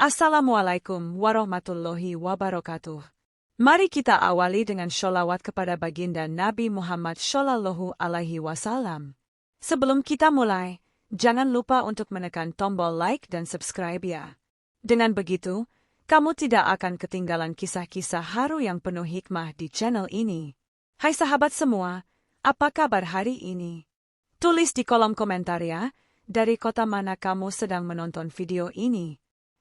Assalamualaikum warahmatullahi wabarakatuh. Mari kita awali dengan sholawat kepada baginda Nabi Muhammad Shallallahu Alaihi Wasallam. Sebelum kita mulai, jangan lupa untuk menekan tombol like dan subscribe ya. Dengan begitu, kamu tidak akan ketinggalan kisah-kisah haru yang penuh hikmah di channel ini. Hai sahabat semua, apa kabar hari ini? Tulis di kolom komentar ya, dari kota mana kamu sedang menonton video ini.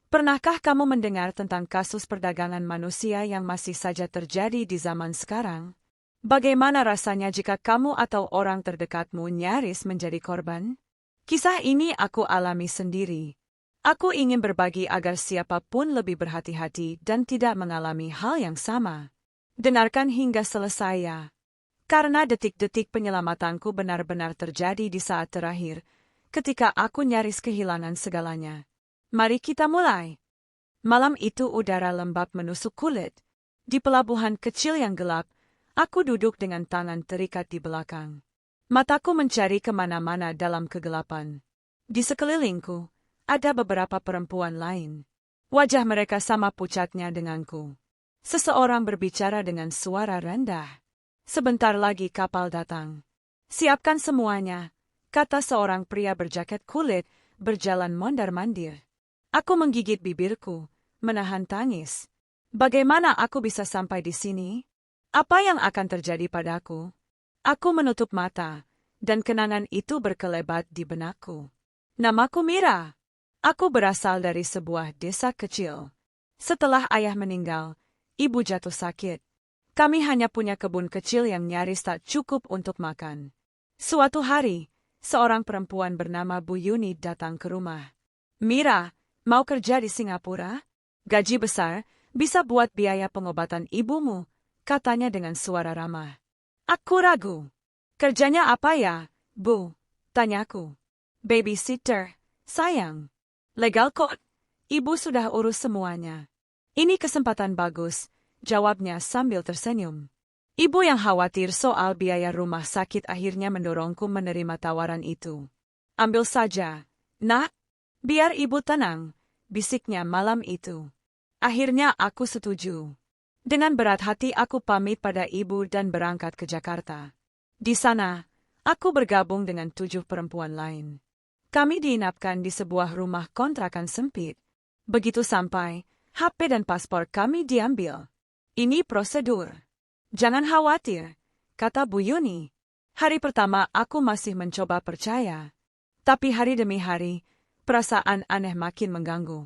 Pernahkah kamu mendengar tentang kasus perdagangan manusia yang masih saja terjadi di zaman sekarang? Bagaimana rasanya jika kamu atau orang terdekatmu nyaris menjadi korban? Kisah ini aku alami sendiri. Aku ingin berbagi agar siapapun lebih berhati-hati dan tidak mengalami hal yang sama. Dengarkan hingga selesai ya. Karena detik-detik penyelamatanku benar-benar terjadi di saat terakhir, ketika aku nyaris kehilangan segalanya. Mari kita mulai. Malam itu udara lembab menusuk kulit. Di pelabuhan kecil yang gelap, aku duduk dengan tangan terikat di belakang. Mataku mencari kemana-mana dalam kegelapan. Di sekelilingku, ada beberapa perempuan lain. Wajah mereka sama pucatnya denganku. Seseorang berbicara dengan suara rendah. Sebentar lagi kapal datang. Siapkan semuanya, kata seorang pria berjaket kulit, berjalan mondar-mandir. Aku menggigit bibirku, menahan tangis. Bagaimana aku bisa sampai di sini? Apa yang akan terjadi padaku? Aku menutup mata, dan kenangan itu berkelebat di benakku. Namaku Mira. Aku berasal dari sebuah desa kecil. Setelah ayah meninggal, ibu jatuh sakit. Kami hanya punya kebun kecil yang nyaris tak cukup untuk makan. Suatu hari, seorang perempuan bernama Bu Yuni datang ke rumah. Mira, mau kerja di Singapura? Gaji besar, bisa buat biaya pengobatan ibumu, katanya dengan suara ramah. Aku ragu. Kerjanya apa ya, Bu? Tanyaku. Babysitter, sayang. Legal kok. Ibu sudah urus semuanya. Ini kesempatan bagus, jawabnya sambil tersenyum. Ibu yang khawatir soal biaya rumah sakit akhirnya mendorongku menerima tawaran itu. Ambil saja, Nak. Biar ibu tenang, bisiknya malam itu. Akhirnya aku setuju. Dengan berat hati aku pamit pada ibu dan berangkat ke Jakarta. Di sana, aku bergabung dengan 7 perempuan lain. Kami diinapkan di sebuah rumah kontrakan sempit. Begitu sampai, HP dan paspor kami diambil. Ini prosedur. Jangan khawatir, kata Bu Yuni. Hari pertama aku masih mencoba percaya. Tapi hari demi hari, perasaan aneh makin mengganggu.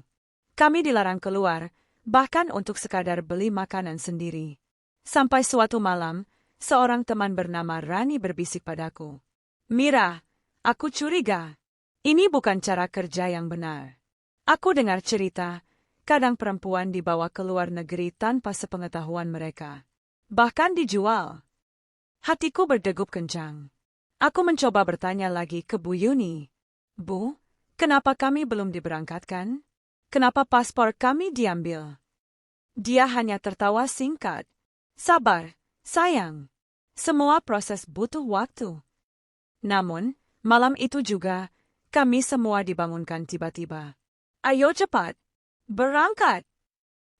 Kami dilarang keluar, bahkan untuk sekadar beli makanan sendiri. Sampai suatu malam, seorang teman bernama Rani berbisik padaku. Mira, aku curiga. Ini bukan cara kerja yang benar. Aku dengar cerita, kadang perempuan dibawa ke luar negeri tanpa sepengetahuan mereka. Bahkan dijual. Hatiku berdegup kencang. Aku mencoba bertanya lagi ke Bu Yuni. Bu, kenapa kami belum diberangkatkan? Kenapa paspor kami diambil? Dia hanya tertawa singkat. Sabar, sayang. Semua proses butuh waktu. Namun, malam itu juga, kami semua dibangunkan tiba-tiba. Ayo cepat, berangkat.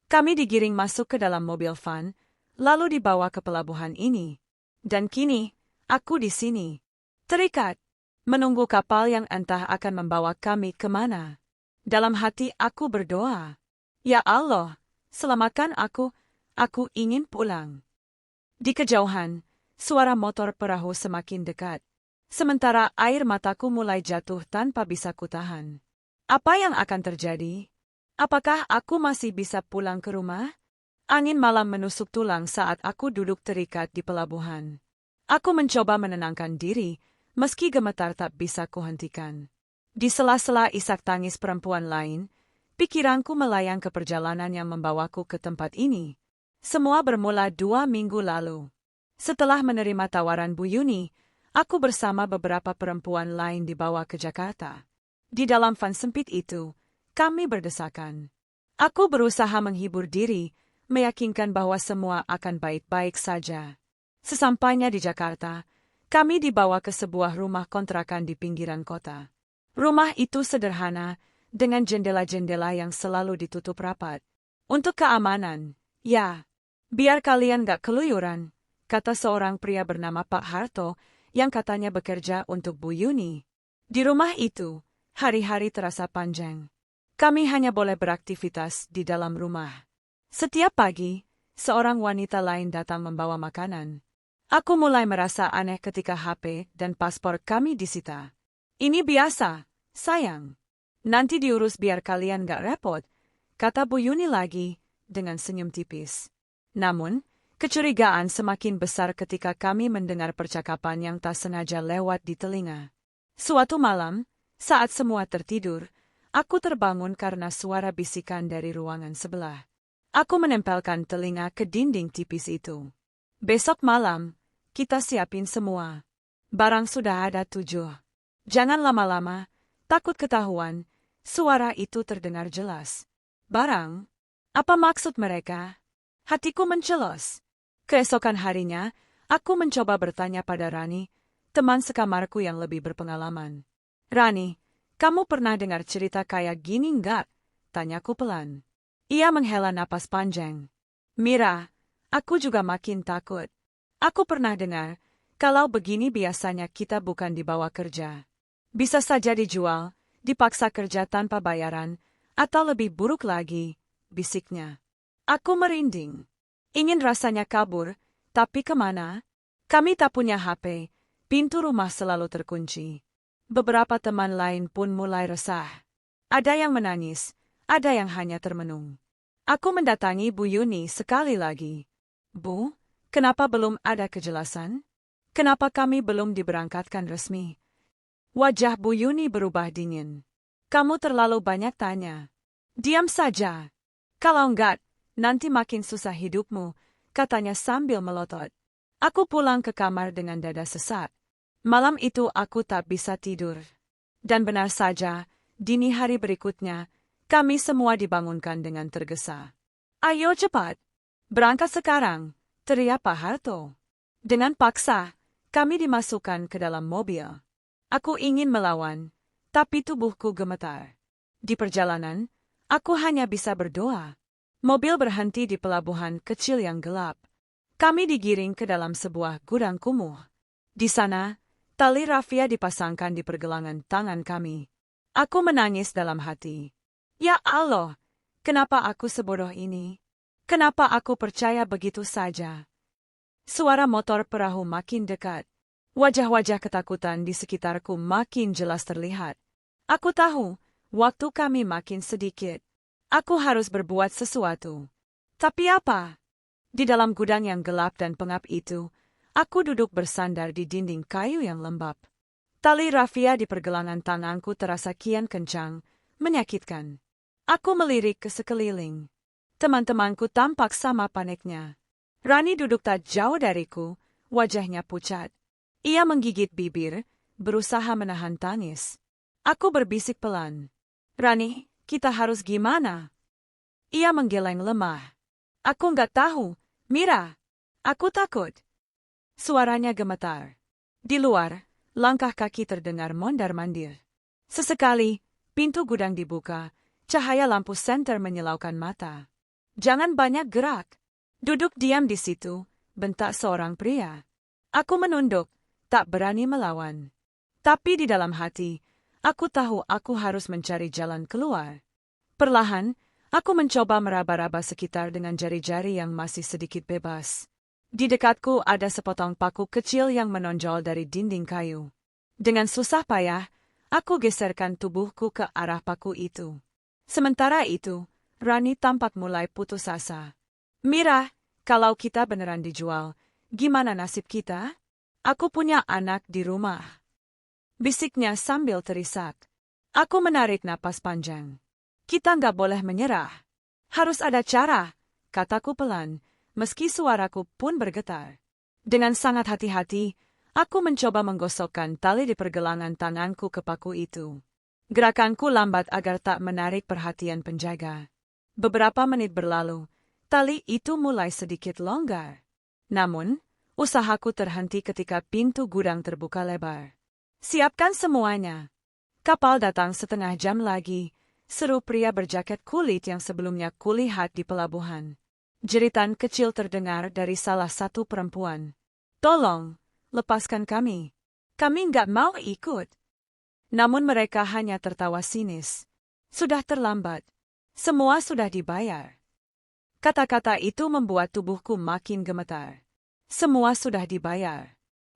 Kami digiring masuk ke dalam mobil van, lalu dibawa ke pelabuhan ini. Dan kini, aku di sini. Terikat. Menunggu kapal yang entah akan membawa kami kemana. Dalam hati aku berdoa. Ya Allah, selamatkan aku ingin pulang. Di kejauhan, suara motor perahu semakin dekat. Sementara air mataku mulai jatuh tanpa bisa kutahan. Apa yang akan terjadi? Apakah aku masih bisa pulang ke rumah? Angin malam menusuk tulang saat aku duduk terikat di pelabuhan. Aku mencoba menenangkan diri, meski gemetar tak bisa kuhentikan. Di sela-sela isak tangis perempuan lain, pikiranku melayang ke perjalanan yang membawaku ke tempat ini. Semua bermula 2 minggu lalu. Setelah menerima tawaran Bu Yuni, aku bersama beberapa perempuan lain dibawa ke Jakarta. Di dalam van sempit itu, kami berdesakan. Aku berusaha menghibur diri, meyakinkan bahwa semua akan baik-baik saja. Sesampainya di Jakarta, kami dibawa ke sebuah rumah kontrakan di pinggiran kota. Rumah itu sederhana, dengan jendela-jendela yang selalu ditutup rapat. Untuk keamanan, ya. Biar kalian gak keluyuran, kata seorang pria bernama Pak Harto yang katanya bekerja untuk Bu Yuni. Di rumah itu, hari-hari terasa panjang. Kami hanya boleh beraktivitas di dalam rumah. Setiap pagi, seorang wanita lain datang membawa makanan. Aku mulai merasa aneh ketika HP dan paspor kami disita. Ini biasa, sayang. Nanti diurus biar kalian gak repot, kata Bu Yuni lagi dengan senyum tipis. Namun, kecurigaan semakin besar ketika kami mendengar percakapan yang tak sengaja lewat di telinga. Suatu malam, saat semua tertidur, aku terbangun karena suara bisikan dari ruangan sebelah. Aku menempelkan telinga ke dinding tipis itu. Besok malam, kita siapin semua. Barang sudah ada 7. Jangan lama-lama, takut ketahuan. Suara itu terdengar jelas. Barang? Apa maksud mereka? Hatiku mencelos. Keesokan harinya, aku mencoba bertanya pada Rani, teman sekamarku yang lebih berpengalaman. Rani, kamu pernah dengar cerita kayak gini enggak? Tanyaku pelan. Ia menghela napas panjang. Mira, aku juga makin takut. Aku pernah dengar, kalau begini biasanya kita bukan dibawa kerja. Bisa saja dijual, dipaksa kerja tanpa bayaran, atau lebih buruk lagi, bisiknya. Aku merinding. Ingin rasanya kabur, tapi kemana? Kami tak punya HP, pintu rumah selalu terkunci. Beberapa teman lain pun mulai resah. Ada yang menangis, ada yang hanya termenung. Aku mendatangi Bu Yuni sekali lagi. Bu, kenapa belum ada kejelasan? Kenapa kami belum diberangkatkan resmi? Wajah Bu Yuni berubah dingin. Kamu terlalu banyak tanya. Diam saja. Kalau enggak, nanti makin susah hidupmu, katanya sambil melotot. Aku pulang ke kamar dengan dada sesak. Malam itu aku tak bisa tidur. Dan benar saja, dini hari berikutnya, kami semua dibangunkan dengan tergesa. Ayo cepat. Berangkat sekarang, teriak Pak Harto. Dengan paksa, kami dimasukkan ke dalam mobil. Aku ingin melawan, tapi tubuhku gemetar. Di perjalanan, aku hanya bisa berdoa. Mobil berhenti di pelabuhan kecil yang gelap. Kami digiring ke dalam sebuah gudang kumuh. Di sana, tali rafia dipasangkan di pergelangan tangan kami. Aku menangis dalam hati. Ya Allah, kenapa aku sebodoh ini? Kenapa aku percaya begitu saja? Suara motor perahu makin dekat. Wajah-wajah ketakutan di sekitarku makin jelas terlihat. Aku tahu, waktu kami makin sedikit. Aku harus berbuat sesuatu. Tapi apa? Di dalam gudang yang gelap dan pengap itu, aku duduk bersandar di dinding kayu yang lembab. Tali rafia di pergelangan tanganku terasa kian kencang, menyakitkan. Aku melirik ke sekeliling. Teman-temanku tampak sama paniknya. Rani duduk tak jauh dariku, wajahnya pucat. Ia menggigit bibir, berusaha menahan tangis. Aku berbisik pelan. Rani, kita harus gimana? Ia menggeleng lemah. Aku nggak tahu, Mira. Aku takut. Suaranya gemetar. Di luar, langkah kaki terdengar mondar-mandir. Sesekali, pintu gudang dibuka, cahaya lampu senter menyilaukan mata. Jangan banyak gerak. Duduk diam di situ, bentak seorang pria. Aku menunduk, tak berani melawan. Tapi di dalam hati, aku tahu aku harus mencari jalan keluar. Perlahan, aku mencoba meraba-raba sekitar dengan jari-jari yang masih sedikit bebas. Di dekatku ada sepotong paku kecil yang menonjol dari dinding kayu. Dengan susah payah, aku geserkan tubuhku ke arah paku itu. Sementara itu, Rani tampak mulai putus asa. Mira, kalau kita beneran dijual, gimana nasib kita? Aku punya anak di rumah. Bisiknya sambil terisak. Aku menarik napas panjang. Kita nggak boleh menyerah. Harus ada cara, kataku pelan, meski suaraku pun bergetar. Dengan sangat hati-hati, aku mencoba menggosokkan tali di pergelangan tanganku ke paku itu. Gerakanku lambat agar tak menarik perhatian penjaga. Beberapa menit berlalu, tali itu mulai sedikit longgar. Namun, usahaku terhenti ketika pintu gudang terbuka lebar. Siapkan semuanya. Kapal datang setengah jam lagi, seru pria berjaket kulit yang sebelumnya kulihat di pelabuhan. Jeritan kecil terdengar dari salah satu perempuan. Tolong, lepaskan kami. Kami nggak mau ikut. Namun mereka hanya tertawa sinis. Sudah terlambat. Semua sudah dibayar. Kata-kata itu membuat tubuhku makin gemetar. Semua sudah dibayar.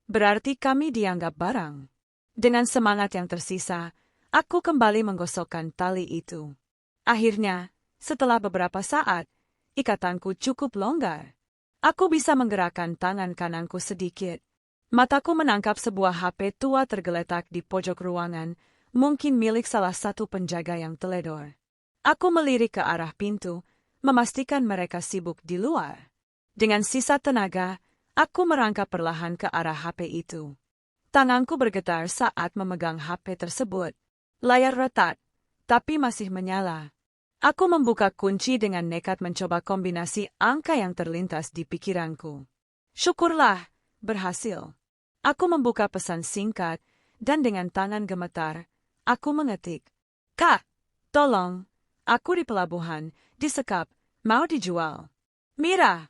Berarti kami dianggap barang. Dengan semangat yang tersisa, aku kembali menggosokkan tali itu. Akhirnya, setelah beberapa saat, ikatanku cukup longgar. Aku bisa menggerakkan tangan kananku sedikit. Mataku menangkap sebuah HP tua tergeletak di pojok ruangan, mungkin milik salah satu penjaga yang teledor. Aku melirik ke arah pintu, memastikan mereka sibuk di luar. Dengan sisa tenaga, aku merangkak perlahan ke arah HP itu. Tanganku bergetar saat memegang HP tersebut. Layar retak, tapi masih menyala. Aku membuka kunci dengan nekat mencoba kombinasi angka yang terlintas di pikiranku. Syukurlah, berhasil. Aku membuka pesan singkat, dan dengan tangan gemetar, aku mengetik. Kak, tolong, aku di pelabuhan, disekap, mau dijual. Mira,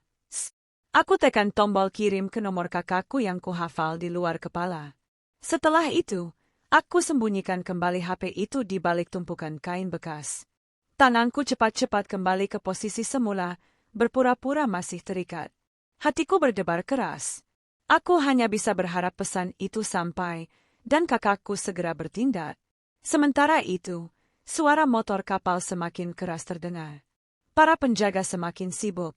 aku tekan tombol kirim ke nomor kakakku yang kuhafal di luar kepala. Setelah itu, aku sembunyikan kembali HP itu di balik tumpukan kain bekas. Tanganku cepat-cepat kembali ke posisi semula, berpura-pura masih terikat. Hatiku berdebar keras. Aku hanya bisa berharap pesan itu sampai, dan kakakku segera bertindak. Sementara itu, suara motor kapal semakin keras terdengar. Para penjaga semakin sibuk.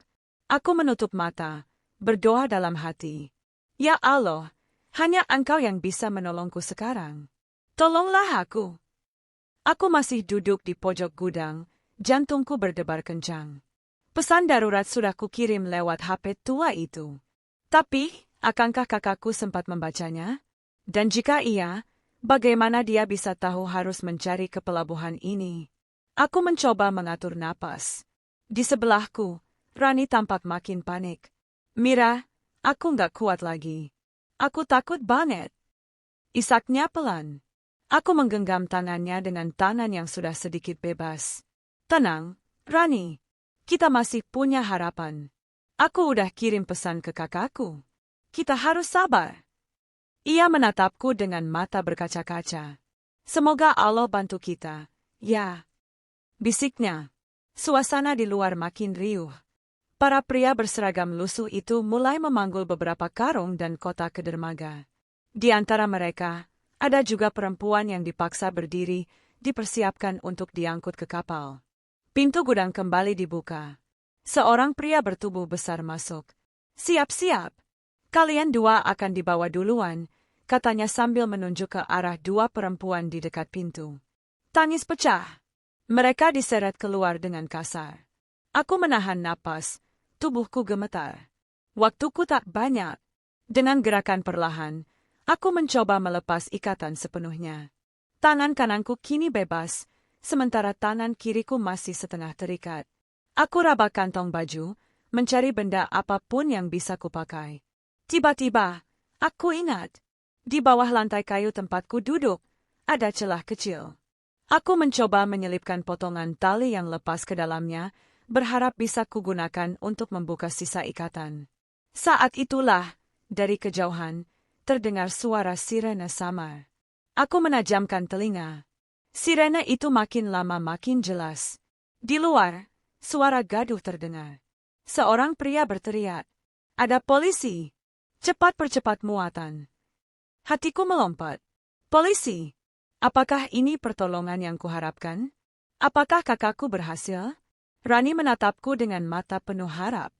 Aku menutup mata, berdoa dalam hati. Ya Allah, hanya Engkau yang bisa menolongku sekarang. Tolonglah aku. Aku masih duduk di pojok gudang, jantungku berdebar kencang. Pesan darurat sudah kukirim lewat HP tua itu. Tapi, akankah kakakku sempat membacanya? Dan jika iya, bagaimana dia bisa tahu harus mencari ke pelabuhan ini? Aku mencoba mengatur napas. Di sebelahku, Rani tampak makin panik. Mira, aku nggak kuat lagi. Aku takut banget. Isaknya pelan. Aku menggenggam tangannya dengan tangan yang sudah sedikit bebas. Tenang, Rani. Kita masih punya harapan. Aku udah kirim pesan ke kakakku. Kita harus sabar. Ia menatapku dengan mata berkaca-kaca. Semoga Allah bantu kita, ya. Bisiknya. Suasana di luar makin riuh. Para pria berseragam lusuh itu mulai memanggul beberapa karung dan kotak ke dermaga. Di antara mereka, ada juga perempuan yang dipaksa berdiri, dipersiapkan untuk diangkut ke kapal. Pintu gudang kembali dibuka. Seorang pria bertubuh besar masuk. Siap-siap. Kalian dua akan dibawa duluan, katanya sambil menunjuk ke arah dua perempuan di dekat pintu. Tangis pecah. Mereka diseret keluar dengan kasar. Aku menahan napas, tubuhku gemetar. Waktuku tak banyak. Dengan gerakan perlahan, aku mencoba melepas ikatan sepenuhnya. Tangan kananku kini bebas, sementara tangan kiriku masih setengah terikat. Aku raba kantong baju, mencari benda apapun yang bisa kupakai. Tiba-tiba, aku ingat. Di bawah lantai kayu tempatku duduk, ada celah kecil. Aku mencoba menyelipkan potongan tali yang lepas ke dalamnya, berharap bisa kugunakan untuk membuka sisa ikatan. Saat itulah, dari kejauhan, terdengar suara sirene samar. Aku menajamkan telinga. Sirene itu makin lama makin jelas. Di luar, suara gaduh terdengar. Seorang pria berteriak, "Ada polisi! Cepat percepat muatan." Hatiku melompat. Polisi! Apakah ini pertolongan yang kuharapkan? Apakah kakakku berhasil? Rani menatapku dengan mata penuh harap.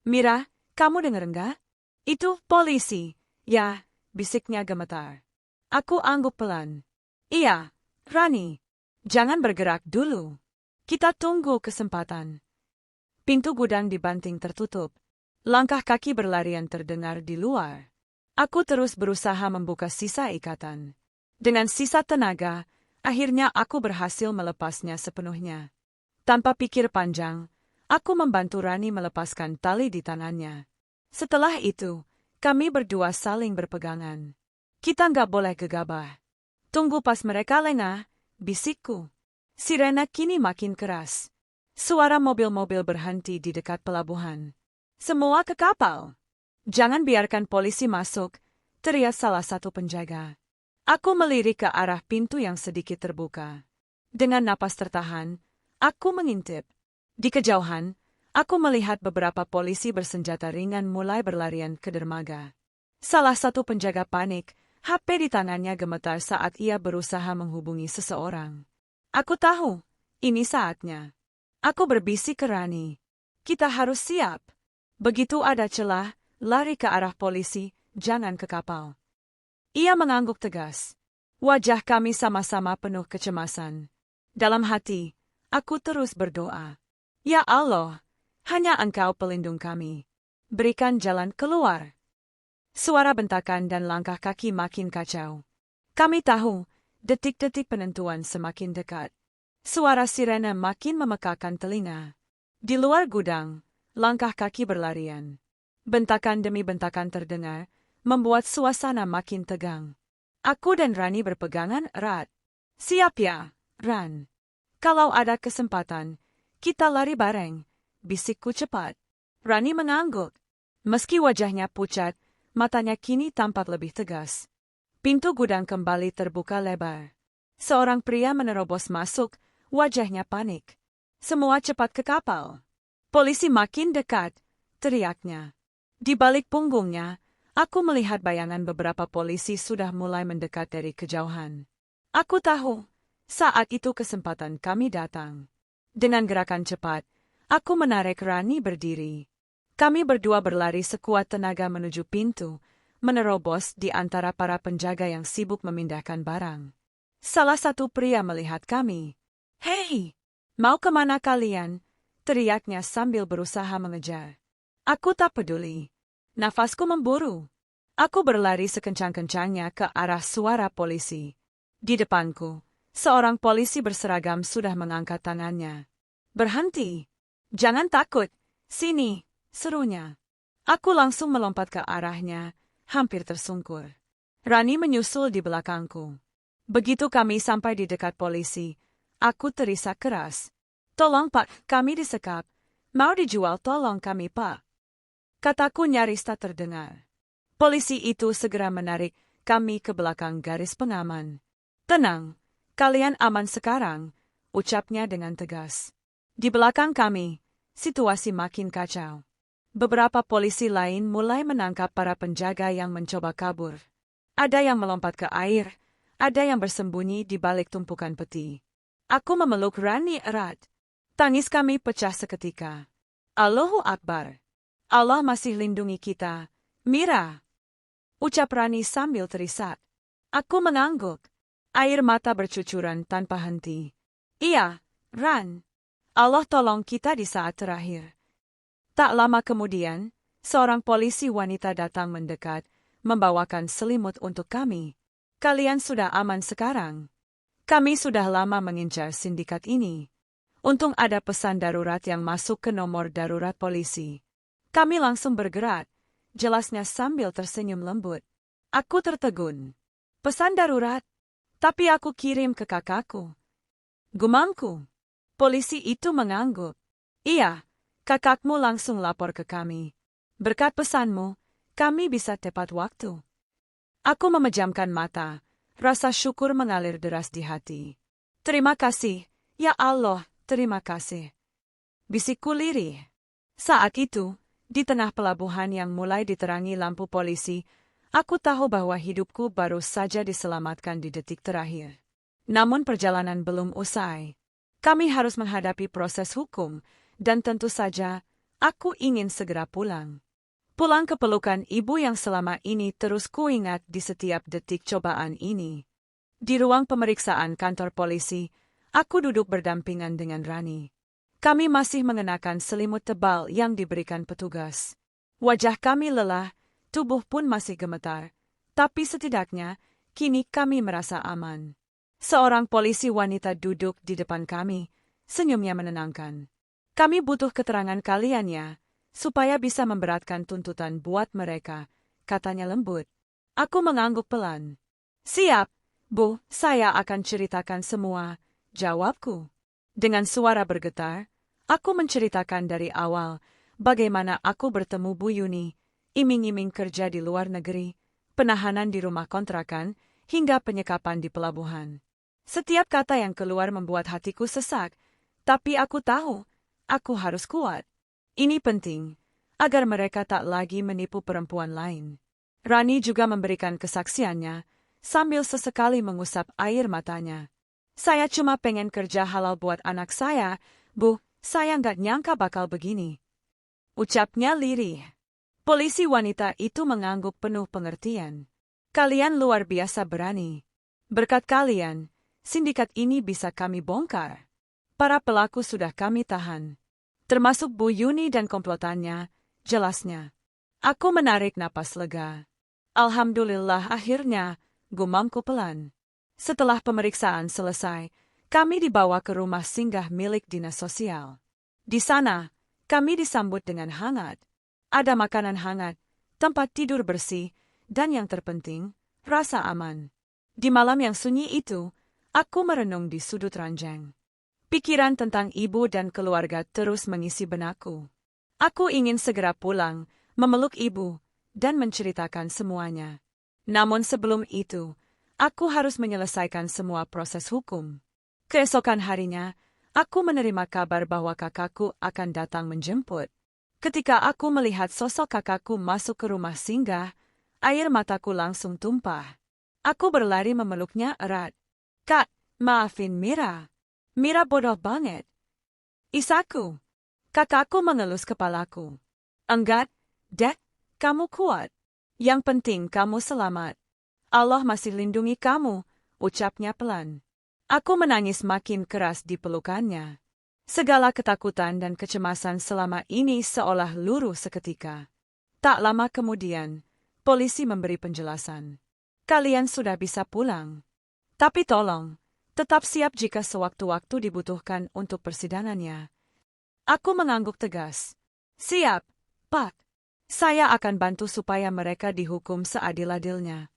Mira, kamu dengar enggak? Itu polisi. Ya, bisiknya gemetar. Aku angguk pelan. Iya, Rani. Jangan bergerak dulu. Kita tunggu kesempatan. Pintu gudang dibanting tertutup. Langkah kaki berlarian terdengar di luar. Aku terus berusaha membuka sisa ikatan. Dengan sisa tenaga, akhirnya aku berhasil melepasnya sepenuhnya. Tanpa pikir panjang, aku membantu Rani melepaskan tali di tangannya. Setelah itu, kami berdua saling berpegangan. Kita nggak boleh gegabah. Tunggu pas mereka lengah, bisikku. Sirena kini makin keras. Suara mobil-mobil berhenti di dekat pelabuhan. Semua ke kapal. Jangan biarkan polisi masuk, teriak salah satu penjaga. Aku melirik ke arah pintu yang sedikit terbuka. Dengan napas tertahan, aku mengintip. Di kejauhan, aku melihat beberapa polisi bersenjata ringan mulai berlarian ke dermaga. Salah satu penjaga panik, HP di tangannya gemetar saat ia berusaha menghubungi seseorang. Aku tahu, ini saatnya. Aku berbisik ke Rani. Kita harus siap. Begitu ada celah, lari ke arah polisi, jangan ke kapal. Ia mengangguk tegas. Wajah kami sama-sama penuh kecemasan. Dalam hati, aku terus berdoa. Ya Allah, hanya Engkau pelindung kami. Berikan jalan keluar. Suara bentakan dan langkah kaki makin kacau. Kami tahu, detik-detik penentuan semakin dekat. Suara sirena makin memekakan telinga. Di luar gudang, langkah kaki berlarian. Bentakan demi bentakan terdengar, membuat suasana makin tegang. Aku dan Rani berpegangan erat. Siap ya, Ran. Kalau ada kesempatan, kita lari bareng, bisikku cepat. Rani mengangguk. Meski wajahnya pucat, matanya kini tampak lebih tegas. Pintu gudang kembali terbuka lebar. Seorang pria menerobos masuk, wajahnya panik. Semua cepat ke kapal. Polisi makin dekat, teriaknya. Di balik punggungnya, aku melihat bayangan beberapa polisi sudah mulai mendekat dari kejauhan. Aku tahu, saat itu kesempatan kami datang. Dengan gerakan cepat, aku menarik Rani berdiri. Kami berdua berlari sekuat tenaga menuju pintu, menerobos di antara para penjaga yang sibuk memindahkan barang. Salah satu pria melihat kami. Hei, mau kemana kalian? Teriaknya sambil berusaha mengejar. Aku tak peduli. Nafasku memburu. Aku berlari sekencang-kencangnya ke arah suara polisi. Di depanku, seorang polisi berseragam sudah mengangkat tangannya. Berhenti. Jangan takut. Sini, serunya. Aku langsung melompat ke arahnya, hampir tersungkur. Rani menyusul di belakangku. Begitu kami sampai di dekat polisi, aku terisak keras. Tolong Pak, kami disekap. Mau dijual, tolong kami Pak. Kataku nyaris tak terdengar. Polisi itu segera menarik kami ke belakang garis pengaman. Tenang, kalian aman sekarang, ucapnya dengan tegas. Di belakang kami, situasi makin kacau. Beberapa polisi lain mulai menangkap para penjaga yang mencoba kabur. Ada yang melompat ke air, ada yang bersembunyi di balik tumpukan peti. Aku memeluk Rani erat. Tangis kami pecah seketika. Allahu Akbar. Allah masih lindungi kita, Mira. Ucap Rani sambil terisak. Aku mengangguk. Air mata bercucuran tanpa henti. Iya, Ran. Allah tolong kita di saat terakhir. Tak lama kemudian, seorang polisi wanita datang mendekat, membawakan selimut untuk kami. Kalian sudah aman sekarang. Kami sudah lama mengincar sindikat ini. Untung ada pesan darurat yang masuk ke nomor darurat polisi. Kami langsung bergerak, jelasnya sambil tersenyum lembut. Aku tertegun. Pesan darurat? Tapi aku kirim ke kakakku. Gumamku. Polisi itu mengangguk. Iya, kakakmu langsung lapor ke kami. Berkat pesanmu, kami bisa tepat waktu. Aku memejamkan mata, rasa syukur mengalir deras di hati. Terima kasih, ya Allah. Terima kasih. Bisikku lirih. Saat itu, di tengah pelabuhan yang mulai diterangi lampu polisi, aku tahu bahwa hidupku baru saja diselamatkan di detik terakhir. Namun perjalanan belum usai. Kami harus menghadapi proses hukum, dan tentu saja, aku ingin segera pulang. Pulang ke pelukan ibu yang selama ini terus kuingat di setiap detik cobaan ini. Di ruang pemeriksaan kantor polisi, aku duduk berdampingan dengan Rani. Kami masih mengenakan selimut tebal yang diberikan petugas. Wajah kami lelah, tubuh pun masih gemetar. Tapi setidaknya, kini kami merasa aman. Seorang polisi wanita duduk di depan kami, senyumnya menenangkan. Kami butuh keterangan kalian ya, supaya bisa memberatkan tuntutan buat mereka, katanya lembut. Aku mengangguk pelan. Siap, Bu, saya akan ceritakan semua. Jawabku. Dengan suara bergetar, aku menceritakan dari awal bagaimana aku bertemu Bu Yuni, iming-iming kerja di luar negeri, penahanan di rumah kontrakan, hingga penyekapan di pelabuhan. Setiap kata yang keluar membuat hatiku sesak, tapi aku tahu, aku harus kuat. Ini penting, agar mereka tak lagi menipu perempuan lain. Rani juga memberikan kesaksiannya, sambil sesekali mengusap air matanya. Saya cuma pengen kerja halal buat anak saya, Bu, saya nggak nyangka bakal begini. Ucapnya lirih. Polisi wanita itu mengangguk penuh pengertian. Kalian luar biasa berani. Berkat kalian, sindikat ini bisa kami bongkar. Para pelaku sudah kami tahan. Termasuk Bu Yuni dan komplotannya, jelasnya. Aku menarik napas lega. Alhamdulillah akhirnya, gumamku pelan. Setelah pemeriksaan selesai, kami dibawa ke rumah singgah milik dinas sosial. Di sana, kami disambut dengan hangat. Ada makanan hangat, tempat tidur bersih, dan yang terpenting, rasa aman. Di malam yang sunyi itu, aku merenung di sudut ranjang. Pikiran tentang ibu dan keluarga terus mengisi benakku. Aku ingin segera pulang, memeluk ibu, dan menceritakan semuanya. Namun sebelum itu, aku harus menyelesaikan semua proses hukum. Keesokan harinya, aku menerima kabar bahwa kakakku akan datang menjemput. Ketika aku melihat sosok kakakku masuk ke rumah singgah, air mataku langsung tumpah. Aku berlari memeluknya erat. Kak, maafin Mira. Mira bodoh banget. Isaku. Kakakku mengelus kepalaku. Enggak, Dek, kamu kuat. Yang penting kamu selamat. Allah masih lindungi kamu, ucapnya pelan. Aku menangis makin keras di pelukannya. Segala ketakutan dan kecemasan selama ini seolah luruh seketika. Tak lama kemudian, polisi memberi penjelasan. Kalian sudah bisa pulang. Tapi tolong, tetap siap jika sewaktu-waktu dibutuhkan untuk persidangannya. Aku mengangguk tegas. Siap, Pak. Saya akan bantu supaya mereka dihukum seadil-adilnya.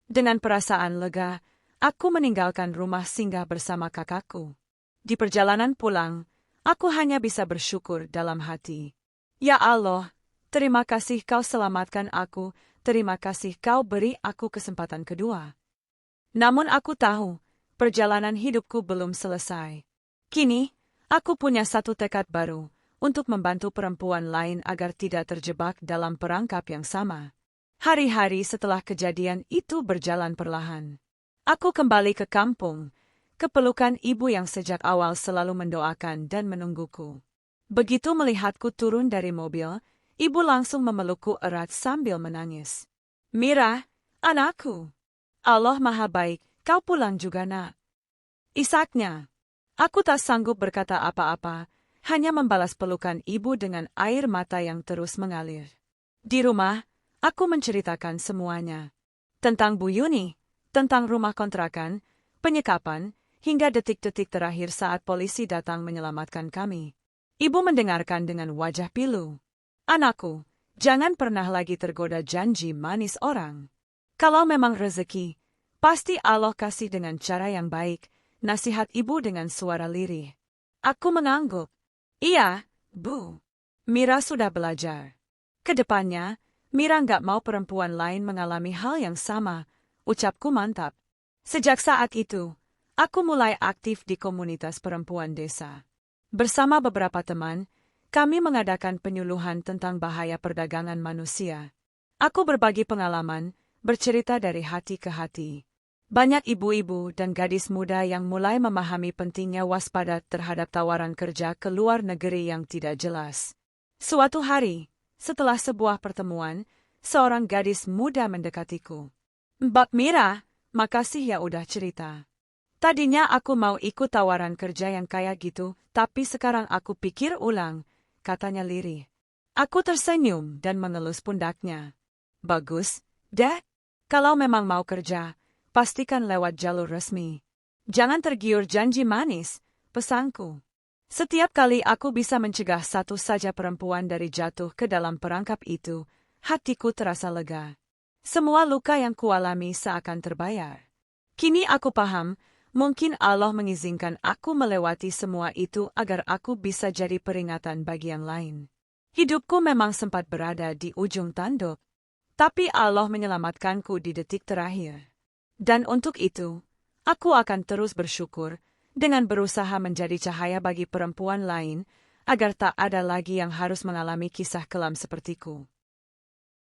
Dengan perasaan lega, aku meninggalkan rumah singgah bersama kakakku. Di perjalanan pulang, aku hanya bisa bersyukur dalam hati. Ya Allah, terima kasih kau selamatkan aku, terima kasih kau beri aku kesempatan kedua. Namun aku tahu, perjalanan hidupku belum selesai. Kini, aku punya satu tekad baru, untuk membantu perempuan lain agar tidak terjebak dalam perangkap yang sama. Hari-hari setelah kejadian itu berjalan perlahan. Aku kembali ke kampung, ke pelukan ibu yang sejak awal selalu mendoakan dan menungguku. Begitu melihatku turun dari mobil, ibu langsung memelukku erat sambil menangis. Mira, anakku. Allah Maha Baik, kau pulang juga nak. Isaknya. Aku tak sanggup berkata apa-apa, hanya membalas pelukan ibu dengan air mata yang terus mengalir. Di rumah, aku menceritakan semuanya. Tentang Bu Yuni, tentang rumah kontrakan, penyekapan, hingga detik-detik terakhir saat polisi datang menyelamatkan kami. Ibu mendengarkan dengan wajah pilu. Anakku, jangan pernah lagi tergoda janji manis orang. Kalau memang rezeki, pasti Allah kasih dengan cara yang baik, nasihat ibu dengan suara lirih. Aku mengangguk. Iya, Bu. Mira sudah belajar. Kedepannya, Mira nggak mau perempuan lain mengalami hal yang sama, ucapku mantap. Sejak saat itu, aku mulai aktif di komunitas perempuan desa. Bersama beberapa teman, kami mengadakan penyuluhan tentang bahaya perdagangan manusia. Aku berbagi pengalaman, bercerita dari hati ke hati. Banyak ibu-ibu dan gadis muda yang mulai memahami pentingnya waspada terhadap tawaran kerja ke luar negeri yang tidak jelas. Suatu hari, setelah sebuah pertemuan, seorang gadis muda mendekatiku. Mbak Mira, makasih ya udah cerita. Tadinya aku mau ikut tawaran kerja yang kayak gitu, tapi sekarang aku pikir ulang, katanya lirih. Aku tersenyum dan mengelus pundaknya. Bagus, Dek. Kalau memang mau kerja, pastikan lewat jalur resmi. Jangan tergiur janji manis, pesanku. Setiap kali aku bisa mencegah satu saja perempuan dari jatuh ke dalam perangkap itu, hatiku terasa lega. Semua luka yang kualami seakan terbayar. Kini aku paham Mungkin Allah mengizinkan aku melewati semua itu agar aku bisa jadi peringatan bagi yang lain. Hidupku memang sempat berada di ujung tanduk, tapi Allah menyelamatkanku di detik terakhir. Dan untuk itu, aku akan terus bersyukur dengan berusaha menjadi cahaya bagi perempuan lain agar tak ada lagi yang harus mengalami kisah kelam sepertiku.